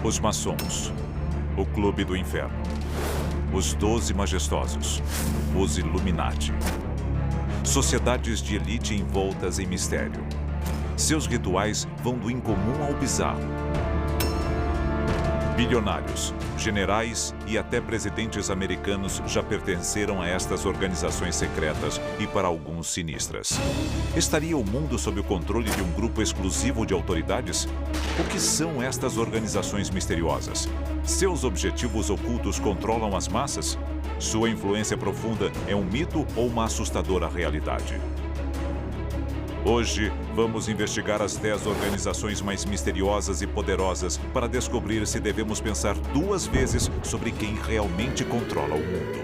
Os maçons, o Clube do Inferno, os 12 Majestosos, os Illuminati. Sociedades de elite envoltas em mistério. Seus rituais vão do incomum ao bizarro. Bilionários, generais e até presidentes americanos já pertenceram a estas organizações secretas e, para alguns, sinistras. Estaria o mundo sob o controle de um grupo exclusivo de autoridades? O que são estas organizações misteriosas? Seus objetivos ocultos controlam as massas? Sua influência profunda é um mito ou uma assustadora realidade? Hoje, vamos investigar as 10 organizações mais misteriosas e poderosas para descobrir se devemos pensar 2 vezes sobre quem realmente controla o mundo.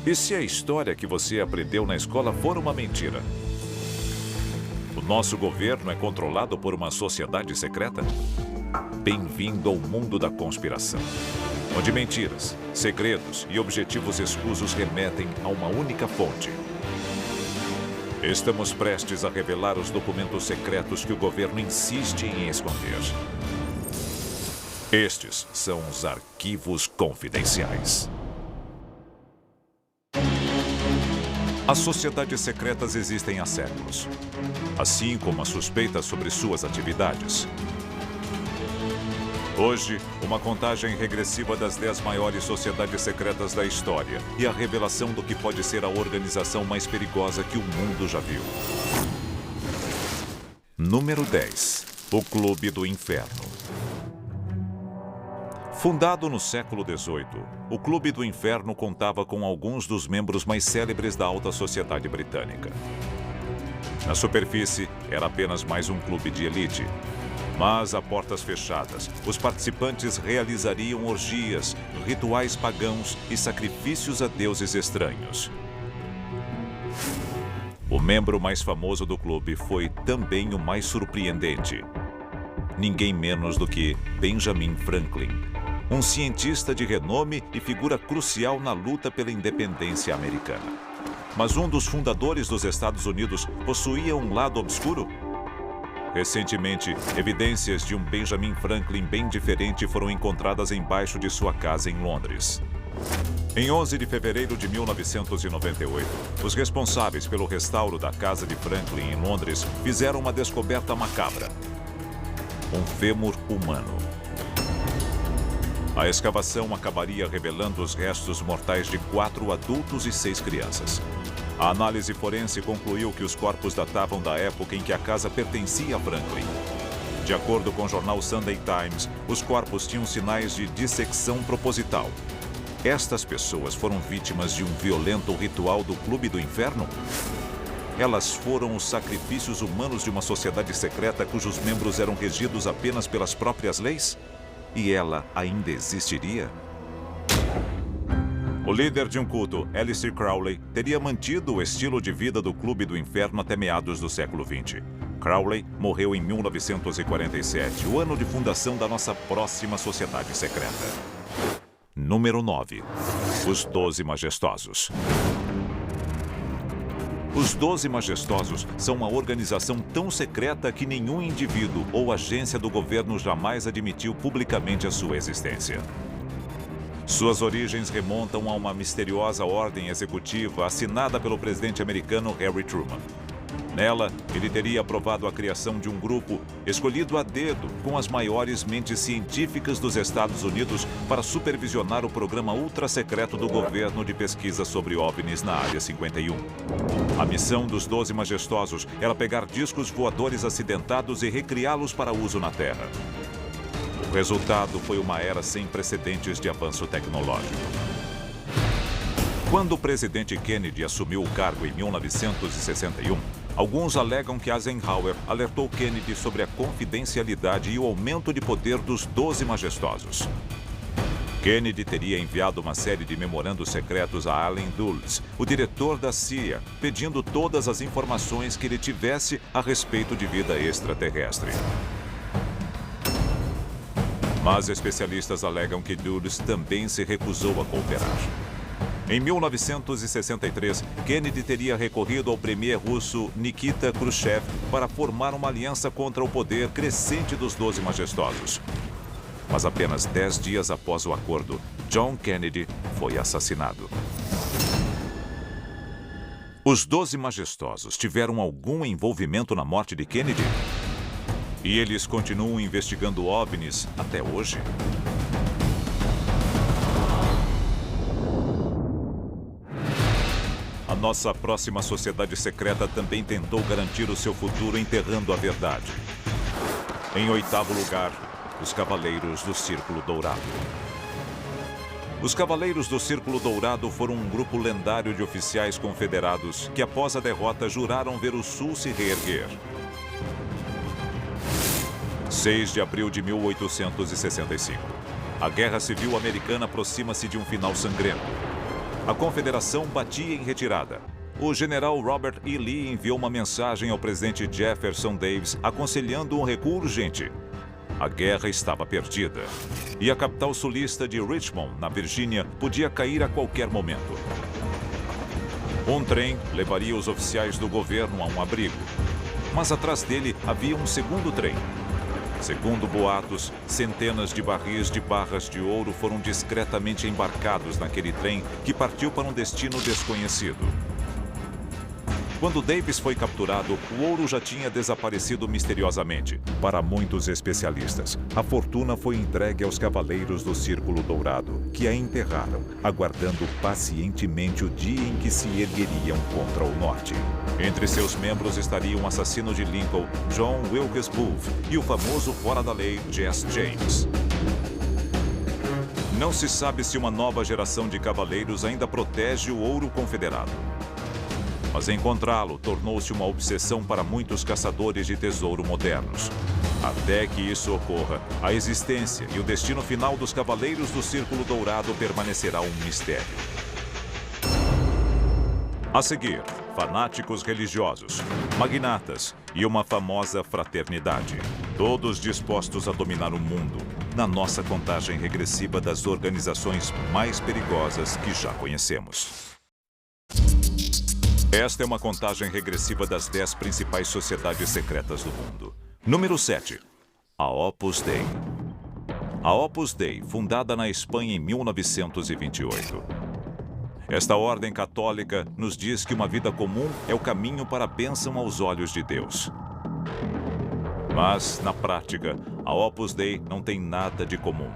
E se a história que você aprendeu na escola for uma mentira? O nosso governo é controlado por uma sociedade secreta? Bem-vindo ao mundo da conspiração, onde mentiras, segredos e objetivos escusos remetem a uma única fonte. Estamos prestes a revelar os documentos secretos que o governo insiste em esconder. Estes são os arquivos confidenciais. As sociedades secretas existem há séculos, assim como as suspeitas sobre suas atividades. Hoje, uma contagem regressiva das 10 maiores sociedades secretas da história e a revelação do que pode ser a organização mais perigosa que o mundo já viu. Número 10. O Clube do Inferno. Fundado no século XVIII, o Clube do Inferno contava com alguns dos membros mais célebres da alta sociedade britânica. Na superfície, era apenas mais um clube de elite. Mas, a portas fechadas, os participantes realizariam orgias, rituais pagãos e sacrifícios a deuses estranhos. O membro mais famoso do clube foi também o mais surpreendente. Ninguém menos do que Benjamin Franklin, um cientista de renome e figura crucial na luta pela independência americana. Mas um dos fundadores dos Estados Unidos possuía um lado obscuro? Recentemente, evidências de um Benjamin Franklin bem diferente foram encontradas embaixo de sua casa em Londres. Em 11 de fevereiro de 1998, os responsáveis pelo restauro da casa de Franklin em Londres fizeram uma descoberta macabra: um fêmur humano. A escavação acabaria revelando os restos mortais de 4 adultos e 6 crianças. A análise forense concluiu que os corpos datavam da época em que a casa pertencia a Franklin. De acordo com o jornal Sunday Times, os corpos tinham sinais de dissecção proposital. Estas pessoas foram vítimas de um violento ritual do Clube do Inferno? Elas foram os sacrifícios humanos de uma sociedade secreta cujos membros eram regidos apenas pelas próprias leis? E ela ainda existiria? O líder de um culto, Aleister Crowley, teria mantido o estilo de vida do Clube do Inferno até meados do século XX. Crowley morreu em 1947, o ano de fundação da nossa próxima sociedade secreta. Número 9. Os 12 Majestosos. Os 12 Majestosos são uma organização tão secreta que nenhum indivíduo ou agência do governo jamais admitiu publicamente a sua existência. Suas origens remontam a uma misteriosa ordem executiva assinada pelo presidente americano Harry Truman. Nela, ele teria aprovado a criação de um grupo escolhido a dedo com as maiores mentes científicas dos Estados Unidos para supervisionar o programa ultra-secreto do governo de pesquisa sobre OVNIs na Área 51. A missão dos 12 Majestosos era pegar discos voadores acidentados e recriá-los para uso na Terra. O resultado foi uma era sem precedentes de avanço tecnológico. Quando o presidente Kennedy assumiu o cargo em 1961, alguns alegam que Eisenhower alertou Kennedy sobre a confidencialidade e o aumento de poder dos 12 Majestosos. Kennedy teria enviado uma série de memorandos secretos a Allen Dulles, o diretor da CIA, pedindo todas as informações que ele tivesse a respeito de vida extraterrestre. Mas especialistas alegam que Dulles também se recusou a cooperar. Em 1963, Kennedy teria recorrido ao premier russo Nikita Khrushchev para formar uma aliança contra o poder crescente dos 12 Majestosos. Mas apenas 10 dias após o acordo, John Kennedy foi assassinado. Os 12 Majestosos tiveram algum envolvimento na morte de Kennedy? E eles continuam investigando OVNIs até hoje? A nossa próxima sociedade secreta também tentou garantir o seu futuro enterrando a verdade. Em 8º lugar, os Cavaleiros do Círculo Dourado. Os Cavaleiros do Círculo Dourado foram um grupo lendário de oficiais confederados que, após a derrota, juraram ver o Sul se reerguer. 6 de abril de 1865. A Guerra Civil Americana aproxima-se de um final sangrento. A Confederação batia em retirada. O general Robert E. Lee enviou uma mensagem ao presidente Jefferson Davis aconselhando um recuo urgente. A guerra estava perdida. E a capital sulista de Richmond, na Virgínia, podia cair a qualquer momento. Um trem levaria os oficiais do governo a um abrigo. Mas atrás dele havia um segundo trem. Segundo boatos, centenas de barris de barras de ouro foram discretamente embarcados naquele trem que partiu para um destino desconhecido. Quando Davis foi capturado, o ouro já tinha desaparecido misteriosamente. Para muitos especialistas, a fortuna foi entregue aos Cavaleiros do Círculo Dourado, que a enterraram, aguardando pacientemente o dia em que se ergueriam contra o norte. Entre seus membros estariam o assassino de Lincoln, John Wilkes Booth, e o famoso fora-da-lei Jesse James. Não se sabe se uma nova geração de cavaleiros ainda protege o ouro confederado. Mas encontrá-lo tornou-se uma obsessão para muitos caçadores de tesouro modernos. Até que isso ocorra, a existência e o destino final dos Cavaleiros do Círculo Dourado permanecerá um mistério. A seguir, fanáticos religiosos, magnatas e uma famosa fraternidade. Todos dispostos a dominar o mundo, na nossa contagem regressiva das organizações mais perigosas que já conhecemos. Esta é uma contagem regressiva das 10 principais sociedades secretas do mundo. Número 7. A Opus Dei. A Opus Dei, fundada na Espanha em 1928. Esta ordem católica nos diz que uma vida comum é o caminho para a bênção aos olhos de Deus. Mas, na prática, a Opus Dei não tem nada de comum.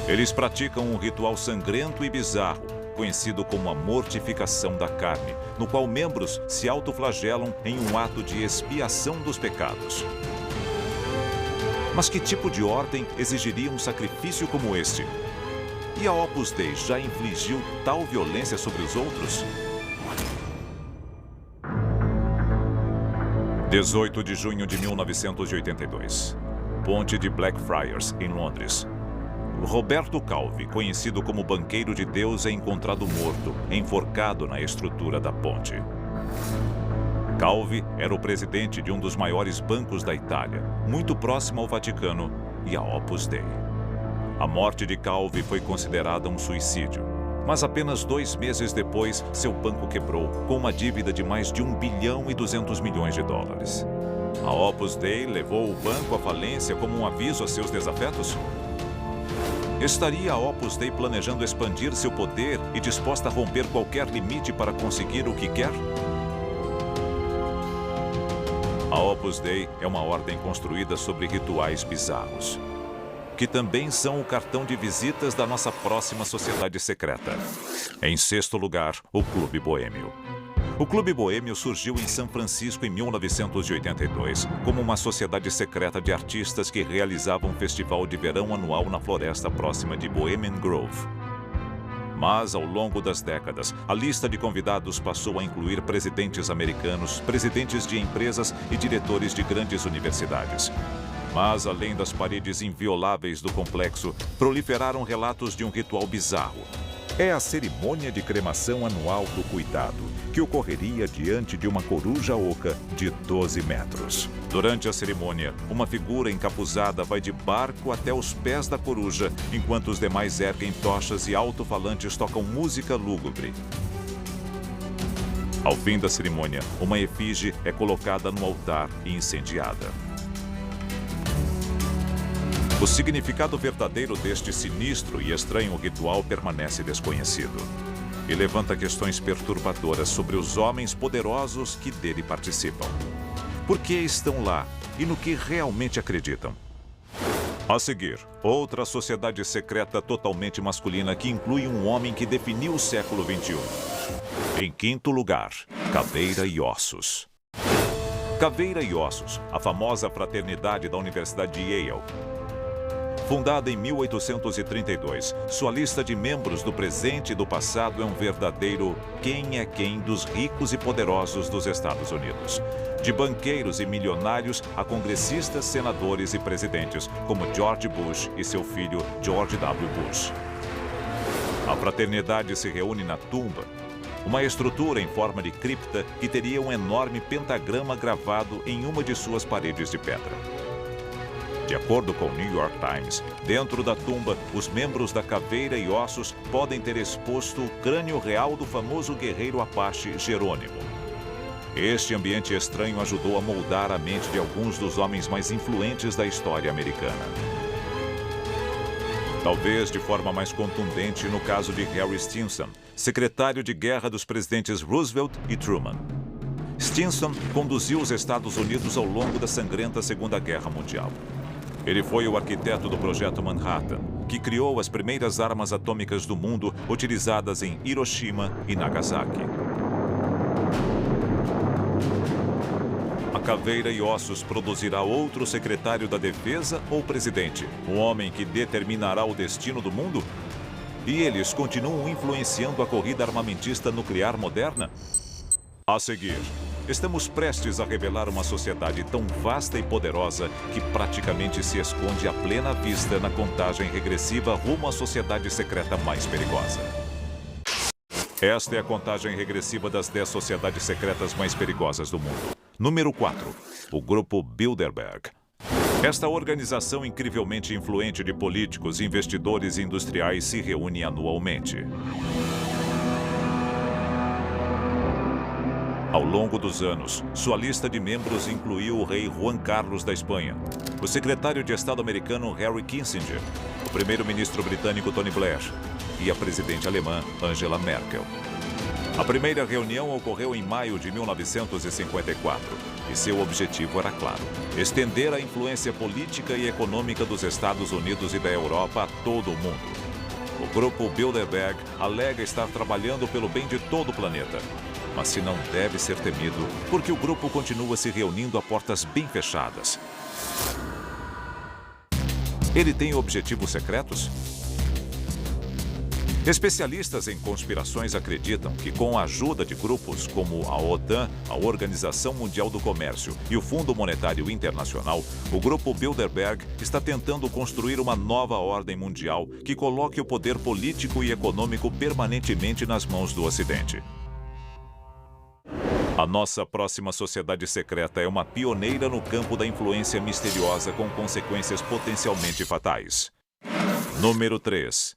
Eles praticam um ritual sangrento e bizarro, conhecido como a mortificação da carne, no qual membros se autoflagelam em um ato de expiação dos pecados. Mas que tipo de ordem exigiria um sacrifício como este? E a Opus Dei já infligiu tal violência sobre os outros? 18 de junho de 1982. Ponte de Blackfriars, em Londres. Roberto Calvi, conhecido como Banqueiro de Deus, é encontrado morto, enforcado na estrutura da ponte. Calvi era o presidente de um dos maiores bancos da Itália, muito próximo ao Vaticano e à Opus Dei. A morte de Calvi foi considerada um suicídio, mas apenas 2 meses depois, seu banco quebrou com uma dívida de mais de 1 bilhão e 200 milhões de dólares. A Opus Dei levou o banco à falência como um aviso a seus desafetos? Estaria a Opus Dei planejando expandir seu poder e disposta a romper qualquer limite para conseguir o que quer? A Opus Dei é uma ordem construída sobre rituais bizarros, que também são o cartão de visitas da nossa próxima sociedade secreta. Em 6º lugar, o Clube Boêmio. O Clube Boêmio surgiu em São Francisco em 1982, como uma sociedade secreta de artistas que realizava um festival de verão anual na floresta próxima de Bohemian Grove. Mas, ao longo das décadas, a lista de convidados passou a incluir presidentes americanos, presidentes de empresas e diretores de grandes universidades. Mas, além das paredes invioláveis do complexo, proliferaram relatos de um ritual bizarro. É a cerimônia de cremação anual do cuidado, que ocorreria diante de uma coruja oca de 12 metros. Durante a cerimônia, uma figura encapuzada vai de barco até os pés da coruja, enquanto os demais erguem tochas e alto-falantes tocam música lúgubre. Ao fim da cerimônia, uma efígie é colocada no altar e incendiada. O significado verdadeiro deste sinistro e estranho ritual permanece desconhecido e levanta questões perturbadoras sobre os homens poderosos que dele participam. Por que estão lá e no que realmente acreditam? A seguir, outra sociedade secreta totalmente masculina que inclui um homem que definiu o século XXI. Em quinto lugar, Caveira e Ossos. Caveira e Ossos, a famosa fraternidade da Universidade de Yale. Fundada em 1832, sua lista de membros do presente e do passado é um verdadeiro quem é quem dos ricos e poderosos dos Estados Unidos. De banqueiros e milionários a congressistas, senadores e presidentes, como George Bush e seu filho George W. Bush. A fraternidade se reúne na tumba, uma estrutura em forma de cripta que teria um enorme pentagrama gravado em uma de suas paredes de pedra. De acordo com o New York Times, dentro da tumba, os membros da Caveira e Ossos podem ter exposto o crânio real do famoso guerreiro Apache Jerônimo. Este ambiente estranho ajudou a moldar a mente de alguns dos homens mais influentes da história americana. Talvez de forma mais contundente no caso de Harry Stinson, secretário de guerra dos presidentes Roosevelt e Truman. Stinson conduziu os Estados Unidos ao longo da sangrenta Segunda Guerra Mundial. Ele foi o arquiteto do Projeto Manhattan, que criou as primeiras armas atômicas do mundo utilizadas em Hiroshima e Nagasaki. A Caveira e Ossos produzirá outro secretário da Defesa ou presidente, um homem que determinará o destino do mundo? E eles continuam influenciando a corrida armamentista nuclear moderna? A seguir, estamos prestes a revelar uma sociedade tão vasta e poderosa que praticamente se esconde à plena vista na contagem regressiva rumo à sociedade secreta mais perigosa. Esta é a contagem regressiva das 10 sociedades secretas mais perigosas do mundo. Número 4. O Grupo Bilderberg. Esta organização incrivelmente influente de políticos, investidores e industriais se reúne anualmente. Ao longo dos anos, sua lista de membros incluiu o rei Juan Carlos da Espanha, o secretário de Estado americano Henry Kissinger, o primeiro-ministro britânico Tony Blair e a presidente alemã Angela Merkel. A primeira reunião ocorreu em maio de 1954 e seu objetivo era claro: estender a influência política e econômica dos Estados Unidos e da Europa a todo o mundo. O grupo Bilderberg alega estar trabalhando pelo bem de todo o planeta. Mas se não deve ser temido, porque o grupo continua se reunindo a portas bem fechadas. Ele tem objetivos secretos? Especialistas em conspirações acreditam que, com a ajuda de grupos como a OTAN, a Organização Mundial do Comércio e o Fundo Monetário Internacional, o grupo Bilderberg está tentando construir uma nova ordem mundial que coloque o poder político e econômico permanentemente nas mãos do Ocidente. A nossa próxima sociedade secreta é uma pioneira no campo da influência misteriosa com consequências potencialmente fatais. Número 3.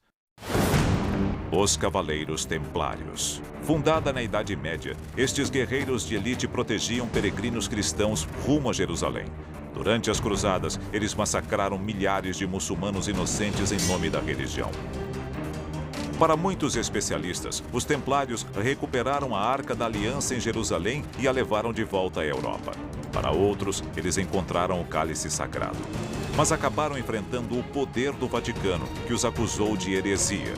Os Cavaleiros Templários. Fundada na Idade Média, estes guerreiros de elite protegiam peregrinos cristãos rumo a Jerusalém. Durante as cruzadas, eles massacraram milhares de muçulmanos inocentes em nome da religião. Para muitos especialistas, os templários recuperaram a Arca da Aliança em Jerusalém e a levaram de volta à Europa. Para outros, eles encontraram o cálice sagrado. Mas acabaram enfrentando o poder do Vaticano, que os acusou de heresia.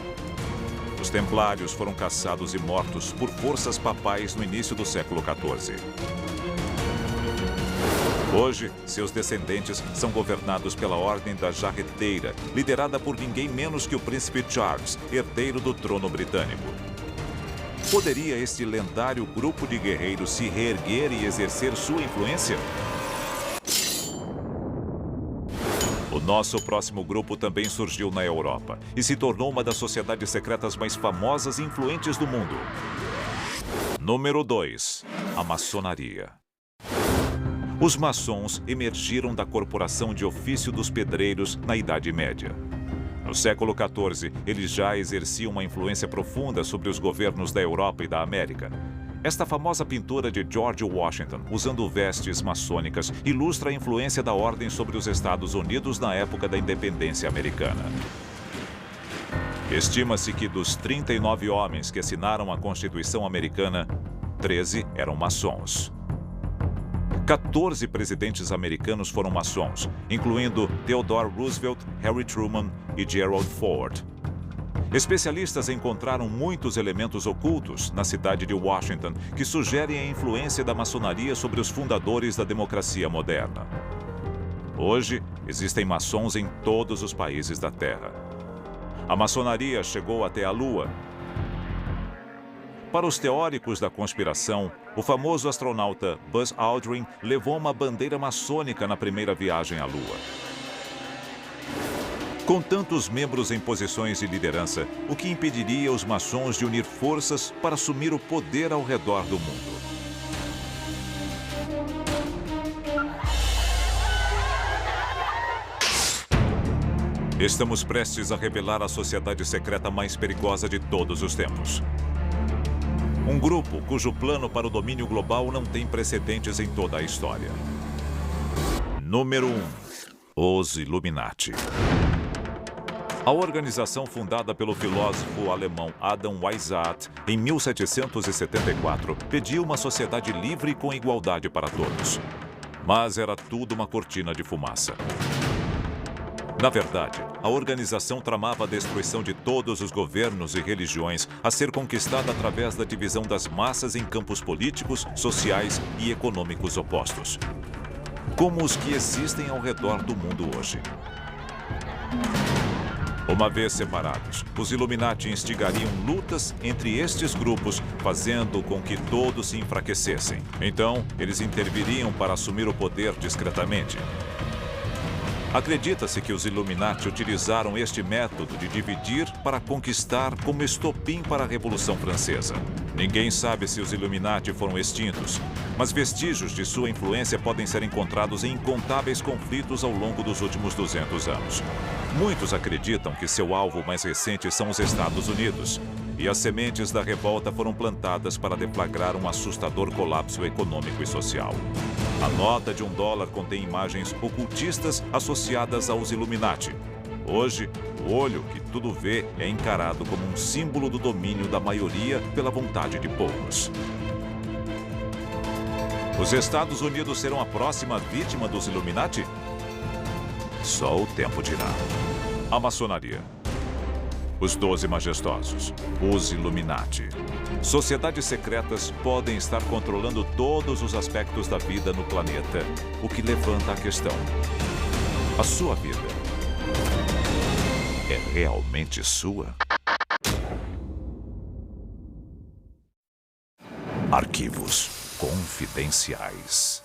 Os templários foram caçados e mortos por forças papais no início do século XIV. Hoje, seus descendentes são governados pela Ordem da Jarreteira, liderada por ninguém menos que o príncipe Charles, herdeiro do trono britânico. Poderia este lendário grupo de guerreiros se reerguer e exercer sua influência? O O nosso próximo grupo também surgiu na Europa e se tornou uma das sociedades secretas mais famosas e influentes do mundo. Número 2. A maçonaria. Os maçons emergiram da corporação de ofício dos pedreiros na Idade Média. No século XIV, eles já exerciam uma influência profunda sobre os governos da Europa e da América. Esta famosa pintura de George Washington, usando vestes maçônicas, ilustra a influência da ordem sobre os Estados Unidos na época da independência americana. Estima-se que dos 39 homens que assinaram a Constituição Americana, 13 eram maçons. 14 presidentes americanos foram maçons, incluindo Theodore Roosevelt, Harry Truman e Gerald Ford. Especialistas encontraram muitos elementos ocultos na cidade de Washington que sugerem a influência da maçonaria sobre os fundadores da democracia moderna. Hoje, existem maçons em todos os países da Terra. A maçonaria chegou até a Lua. Para os teóricos da conspiração, o famoso astronauta Buzz Aldrin levou uma bandeira maçônica na primeira viagem à Lua. Com tantos membros em posições de liderança, o que impediria os maçons de unir forças para assumir o poder ao redor do mundo? Estamos prestes a revelar a sociedade secreta mais perigosa de todos os tempos. Um grupo cujo plano para o domínio global não tem precedentes em toda a história. Número 1. Os Illuminati. A organização fundada pelo filósofo alemão Adam Weishaupt em 1774 pediu uma sociedade livre com igualdade para todos. Mas era tudo uma cortina de fumaça. Na verdade, a organização tramava a destruição de todos os governos e religiões a ser conquistada através da divisão das massas em campos políticos, sociais e econômicos opostos, como os que existem ao redor do mundo hoje. Uma vez separados, os Illuminati instigariam lutas entre estes grupos, fazendo com que todos se enfraquecessem. Então, eles interviriam para assumir o poder discretamente. Acredita-se que os Illuminati utilizaram este método de dividir para conquistar como estopim para a Revolução Francesa. Ninguém sabe se os Illuminati foram extintos, mas vestígios de sua influência podem ser encontrados em incontáveis conflitos ao longo dos últimos 200 anos. Muitos acreditam que seu alvo mais recente são os Estados Unidos, e as sementes da revolta foram plantadas para deflagrar um assustador colapso econômico e social. A nota de $1 contém imagens ocultistas associadas aos Illuminati. Hoje, o olho que tudo vê é encarado como um símbolo do domínio da maioria pela vontade de poucos. Os Estados Unidos serão a próxima vítima dos Illuminati? Só o tempo dirá. A maçonaria. Os 12 majestosos, os Illuminati. Sociedades secretas podem estar controlando todos os aspectos da vida no planeta, o que levanta a questão: a sua vida é realmente sua? Arquivos confidenciais.